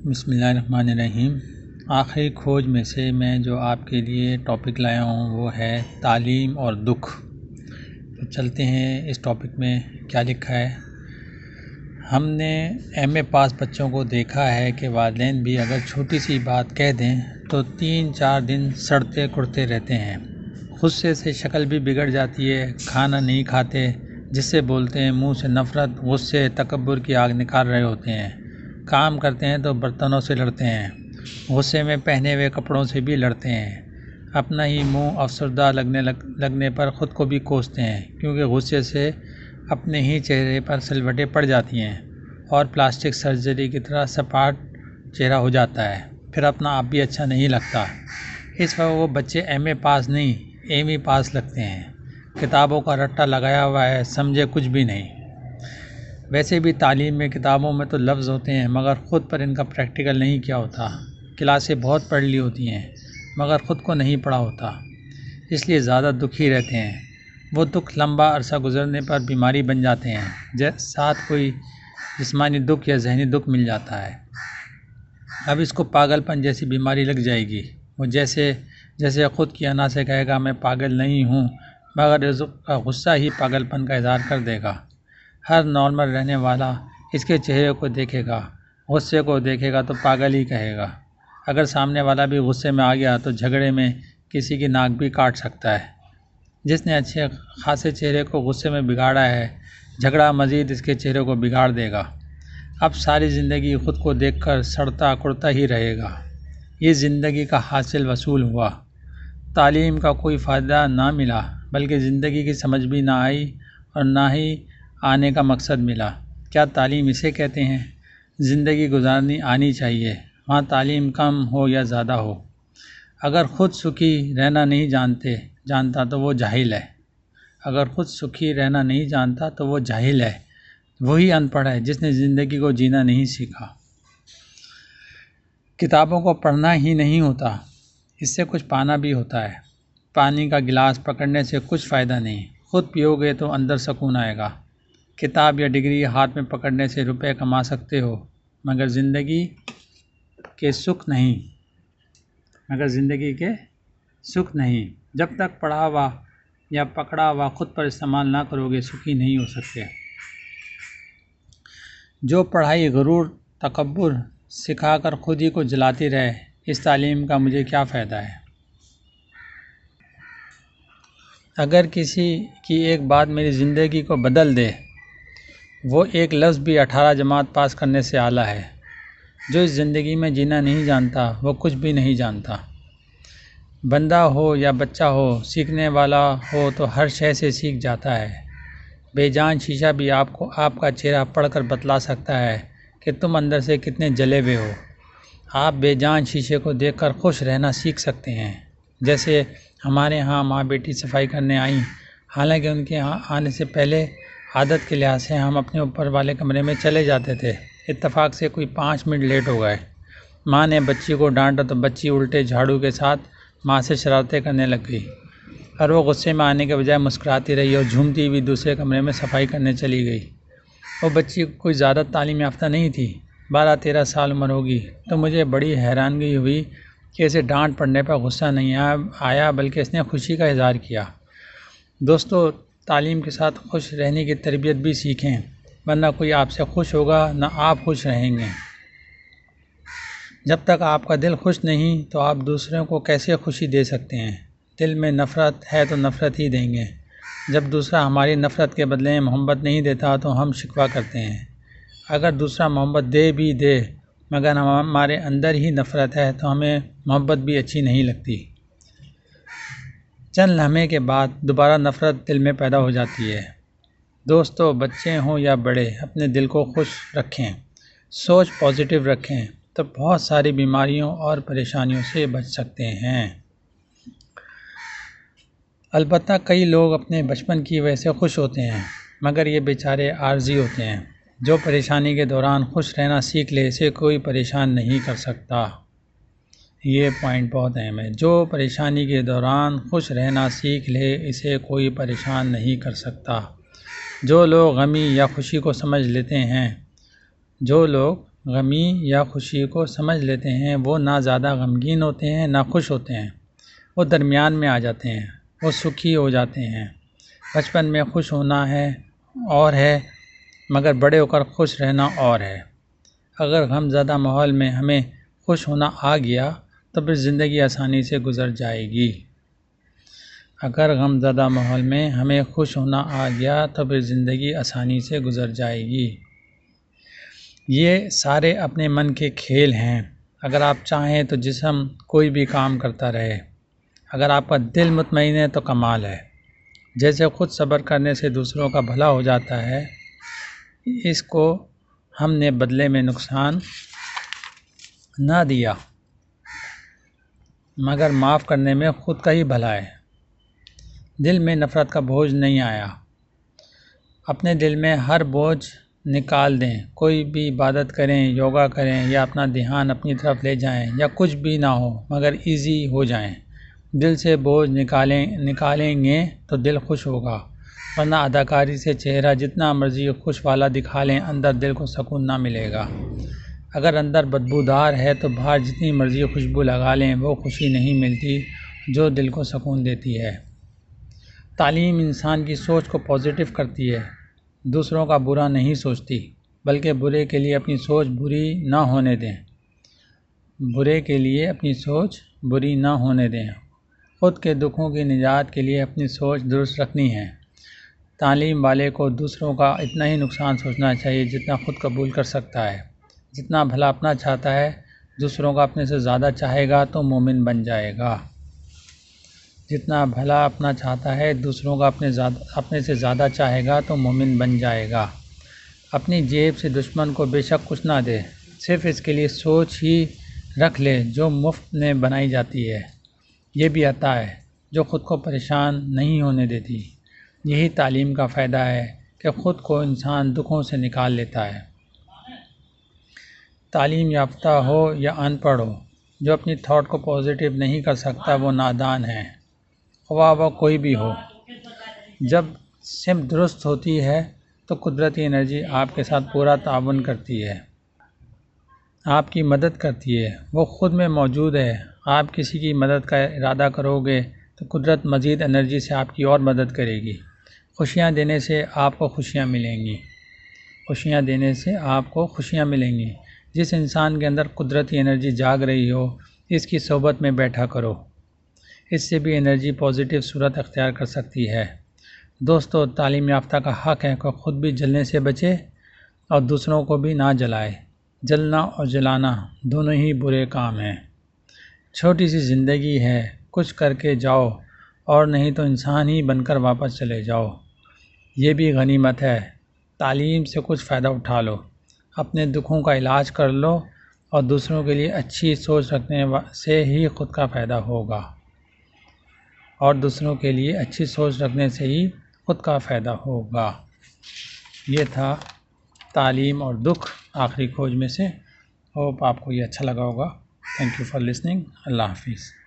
بسم اللہ الرحمن الرحیم۔ آخری کھوج میں سے میں جو آپ کے لیے ٹاپک لایا ہوں وہ ہے تعلیم اور دکھ۔ تو چلتے ہیں اس ٹاپک میں کیا لکھا ہے۔ ہم نے ایم اے پاس بچوں کو دیکھا ہے کہ والدین بھی اگر چھوٹی سی بات کہہ دیں تو 3-4 دن سڑتے کڑتے رہتے ہیں۔ غصے سے شکل بھی بگڑ جاتی ہے، کھانا نہیں کھاتے، جس سے بولتے ہیں منہ سے نفرت، غصے، تکبر کی آگ نکال رہے ہوتے ہیں۔ کام کرتے ہیں تو برتنوں سے لڑتے ہیں، غصے میں پہنے ہوئے کپڑوں سے بھی لڑتے ہیں۔ اپنا ہی منہ افسردہ لگنے پر خود کو بھی کوستے ہیں، کیونکہ غصے سے اپنے ہی چہرے پر سلوٹیں پڑ جاتی ہیں اور پلاسٹک سرجری کی طرح سپاٹ چہرہ ہو جاتا ہے۔ پھر اپنا آپ بھی اچھا نہیں لگتا۔ اس وقت وہ بچے ایم اے پاس نہیں، ایم ای پاس لگتے ہیں۔ کتابوں کا رٹا لگایا ہوا ہے، سمجھے کچھ بھی نہیں۔ ویسے بھی تعلیم میں کتابوں میں تو لفظ ہوتے ہیں مگر خود پر ان کا پریکٹیکل نہیں کیا ہوتا۔ کلاسیں بہت پڑھ لی ہوتی ہیں مگر خود کو نہیں پڑھا ہوتا، اس لیے زیادہ دکھی رہتے ہیں۔ وہ دکھ لمبا عرصہ گزرنے پر بیماری بن جاتے ہیں، ساتھ کوئی جسمانی دکھ یا ذہنی دکھ مل جاتا ہے۔ اب اس کو پاگل پن جیسی بیماری لگ جائے گی۔ وہ جیسے خود کی انا سے کہے گا میں پاگل نہیں ہوں، مگر اس کا غصہ ہی پاگل پن کا اظہار کر دے گا۔ ہر نارمل رہنے والا اس کے چہرے کو دیکھے گا، غصے کو دیکھے گا تو پاگل ہی کہے گا۔ اگر سامنے والا بھی غصے میں آ گیا تو جھگڑے میں کسی کی ناک بھی کاٹ سکتا ہے۔ جس نے اچھے خاصے چہرے کو غصے میں بگاڑا ہے، جھگڑا مزید اس کے چہرے کو بگاڑ دے گا۔ اب ساری زندگی خود کو دیکھ کر سڑتا کڑتا ہی رہے گا۔ یہ زندگی کا حاصل وصول ہوا۔ تعلیم کا کوئی فائدہ نہ ملا، بلکہ زندگی کی سمجھ بھی نہ آئی اور نہ ہی آنے کا مقصد ملا۔ کیا تعلیم اسے کہتے ہیں؟ زندگی گزارنی آنی چاہیے، وہاں تعلیم کم ہو یا زیادہ ہو۔ اگر خود سکھی رہنا نہیں جانتا تو وہ جاہل ہے۔ اگر خود سکھی رہنا نہیں جانتا تو وہ جاہل ہے۔ وہی ان پڑھ ہے جس نے زندگی کو جینا نہیں سیکھا۔ کتابوں کو پڑھنا ہی نہیں ہوتا، اس سے کچھ پانا بھی ہوتا ہے۔ پانی کا گلاس پکڑنے سے کچھ فائدہ نہیں، خود پیو گے تو اندر سکون آئے گا۔ کتاب یا ڈگری ہاتھ میں پکڑنے سے روپے کما سکتے ہو، مگر زندگی کے سکھ نہیں۔ جب تک پڑھا ہوا یا پکڑا ہوا خود پر استعمال نہ کرو گے، سکھی نہیں ہو سکتے۔ جو پڑھائی غرور تکبر سکھا کر خود ہی کو جلاتی رہے، اس تعلیم کا مجھے کیا فائدہ ہے؟ اگر کسی کی ایک بات میری زندگی کو بدل دے، وہ ایک لفظ بھی 18 جماعت پاس کرنے سے اعلیٰ ہے۔ جو اس زندگی میں جینا نہیں جانتا وہ کچھ بھی نہیں جانتا۔ بندہ ہو یا بچہ ہو، سیکھنے والا ہو تو ہر شے سے سیکھ جاتا ہے۔ بے جان شیشہ بھی آپ کا چہرہ پڑھ کر بتلا سکتا ہے کہ تم اندر سے کتنے جلے ہوئے ہو۔ آپ بے جان شیشے کو دیکھ کر خوش رہنا سیکھ سکتے ہیں۔ جیسے ہمارے ہاں ماں بیٹی صفائی کرنے آئیں، حالانکہ ان کے ہاں آنے سے پہلے عادت کے لحاظ سے ہم اپنے اوپر والے کمرے میں چلے جاتے تھے۔ اتفاق سے کوئی 5 منٹ لیٹ ہو گئے، ماں نے بچی کو ڈانٹا تو بچی الٹے جھاڑو کے ساتھ ماں سے شرارتیں کرنے لگ گئی، اور وہ غصے میں آنے کے بجائے مسکراتی رہی اور جھومتی ہوئی دوسرے کمرے میں صفائی کرنے چلی گئی۔ وہ بچی کوئی زیادہ تعلیم یافتہ نہیں تھی، 12-13 سال عمر ہوگی۔ تو مجھے بڑی حیرانگی ہوئی کہ اسے ڈانٹ پڑنے پر غصہ نہیں آیا بلکہ اس نے خوشی کا اظہار کیا۔ دوستو، تعلیم کے ساتھ خوش رہنے کی تربیت بھی سیکھیں، ورنہ کوئی آپ سے خوش ہوگا نہ آپ خوش رہیں گے۔ جب تک آپ کا دل خوش نہیں تو آپ دوسروں کو کیسے خوشی دے سکتے ہیں؟ دل میں نفرت ہے تو نفرت ہی دیں گے۔ جب دوسرا ہماری نفرت کے بدلے میں محبت نہیں دیتا تو ہم شکوہ کرتے ہیں۔ اگر دوسرا محبت بھی دے مگر ہمارے اندر ہی نفرت ہے تو ہمیں محبت بھی اچھی نہیں لگتی۔ چند لمحے کے بعد دوبارہ نفرت دل میں پیدا ہو جاتی ہے۔ دوستو، بچے ہوں یا بڑے، اپنے دل کو خوش رکھیں، سوچ پازیٹیو رکھیں تو بہت ساری بیماریوں اور پریشانیوں سے بچ سکتے ہیں۔ البتہ کئی لوگ اپنے بچپن کی وجہ سے خوش ہوتے ہیں، مگر یہ بیچارے عارضی ہوتے ہیں۔ جو پریشانی کے دوران خوش رہنا سیکھ لے، اسے کوئی پریشان نہیں کر سکتا۔ یہ پوائنٹ بہت اہم ہے۔ جو پریشانی کے دوران خوش رہنا سیکھ لے، اسے کوئی پریشان نہیں کر سکتا۔ جو لوگ غمی یا خوشی کو سمجھ لیتے ہیں، جو لوگ غمی یا خوشی کو سمجھ لیتے ہیں وہ نہ زیادہ غمگین ہوتے ہیں نہ خوش ہوتے ہیں، وہ درمیان میں آ جاتے ہیں، وہ سکھی ہو جاتے ہیں۔ بچپن میں خوش ہونا ہے اور ہے، مگر بڑے ہو کر خوش رہنا اور ہے۔ اگر غم زدہ ماحول میں ہمیں خوش ہونا آ گیا تو پھر زندگی آسانی سے گزر جائے گی۔ اگر غم زدہ ماحول میں ہمیں خوش ہونا آ گیا تو پھر زندگی آسانی سے گزر جائے گی۔ یہ سارے اپنے من کے کھیل ہیں۔ اگر آپ چاہیں تو جسم کوئی بھی کام کرتا رہے، اگر آپ کا دل مطمئن ہے تو کمال ہے۔ جیسے خود صبر کرنے سے دوسروں کا بھلا ہو جاتا ہے، اس کو ہم نے بدلے میں نقصان نہ دیا، مگر معاف کرنے میں خود کا ہی بھلا ہے۔ دل میں نفرت کا بوجھ نہیں آیا۔ اپنے دل میں ہر بوجھ نکال دیں، کوئی بھی عبادت کریں، یوگا کریں یا اپنا دھیان اپنی طرف لے جائیں یا کچھ بھی نہ ہو مگر ایزی ہو جائیں۔ دل سے بوجھ نکالیں گے تو دل خوش ہوگا، ورنہ اداکاری سے چہرہ جتنا مرضی خوش والا دکھا لیں، اندر دل کو سکون نہ ملے گا۔ اگر اندر بدبودار ہے تو باہر جتنی مرضی خوشبو لگا لیں، وہ خوشی نہیں ملتی جو دل کو سکون دیتی ہے۔ تعلیم انسان کی سوچ کو پازیٹیو کرتی ہے، دوسروں کا برا نہیں سوچتی، بلکہ برے کے لیے اپنی سوچ بری نہ ہونے دیں۔ برے کے لیے اپنی سوچ بری نہ ہونے دیں۔ خود کے دکھوں کی نجات کے لیے اپنی سوچ درست رکھنی ہے۔ تعلیم والے کو دوسروں کا اتنا ہی نقصان سوچنا چاہیے جتنا خود قبول کر سکتا ہے۔ جتنا بھلا اپنا چاہتا ہے، دوسروں کا اپنے سے زیادہ چاہے گا تو مومن بن جائے گا۔ جتنا بھلا اپنا چاہتا ہے، دوسروں کا اپنے سے زیادہ چاہے گا تو مومن بن جائے گا۔ اپنی جیب سے دشمن کو بے شک کچھ نہ دے، صرف اس کے لیے سوچ ہی رکھ لے جو مفت میں بنائی جاتی ہے۔ یہ بھی عطا ہے جو خود کو پریشان نہیں ہونے دیتی۔ یہی تعلیم کا فائدہ ہے کہ خود کو انسان دکھوں سے نکال لیتا ہے۔ تعلیم یافتہ ہو یا ان پڑھ ہو، جو اپنی تھاٹ کو پازیٹیو نہیں کر سکتا وہ نادان ہے، خواہ وہ کوئی بھی ہو۔ جب سمت درست ہوتی ہے تو قدرتی انرجی آپ کے ساتھ پورا تعاون کرتی ہے، آپ کی مدد کرتی ہے، وہ خود میں موجود ہے۔ آپ کسی کی مدد کا ارادہ کرو گے تو قدرت مزید انرجی سے آپ کی اور مدد کرے گی۔ خوشیاں دینے سے آپ کو خوشیاں ملیں گی، خوشیاں دینے سے آپ کو خوشیاں ملیں گی۔ جس انسان کے اندر قدرتی انرجی جاگ رہی ہو، اس کی صحبت میں بیٹھا کرو، اس سے بھی انرجی پازیٹیو صورت اختیار کر سکتی ہے۔ دوستو، تعلیم یافتہ کا حق ہے کہ خود بھی جلنے سے بچے اور دوسروں کو بھی نہ جلائے۔ جلنا اور جلانا دونوں ہی برے کام ہیں۔ چھوٹی سی زندگی ہے، کچھ کر کے جاؤ، اور نہیں تو انسان ہی بن کر واپس چلے جاؤ۔ یہ بھی غنیمت ہے۔ تعلیم سے کچھ فائدہ اٹھا لو، اپنے دکھوں کا علاج کر لو، اور دوسروں کے لیے اچھی سوچ رکھنے سے ہی خود کا فائدہ ہوگا، اور دوسروں کے لیے اچھی سوچ رکھنے سے ہی خود کا فائدہ ہوگا۔ یہ تھا تعلیم اور دکھ آخری کھوج میں سے۔ ہوپ آپ کو یہ اچھا لگا ہوگا۔ Thank you for listening. اللہ حافظ۔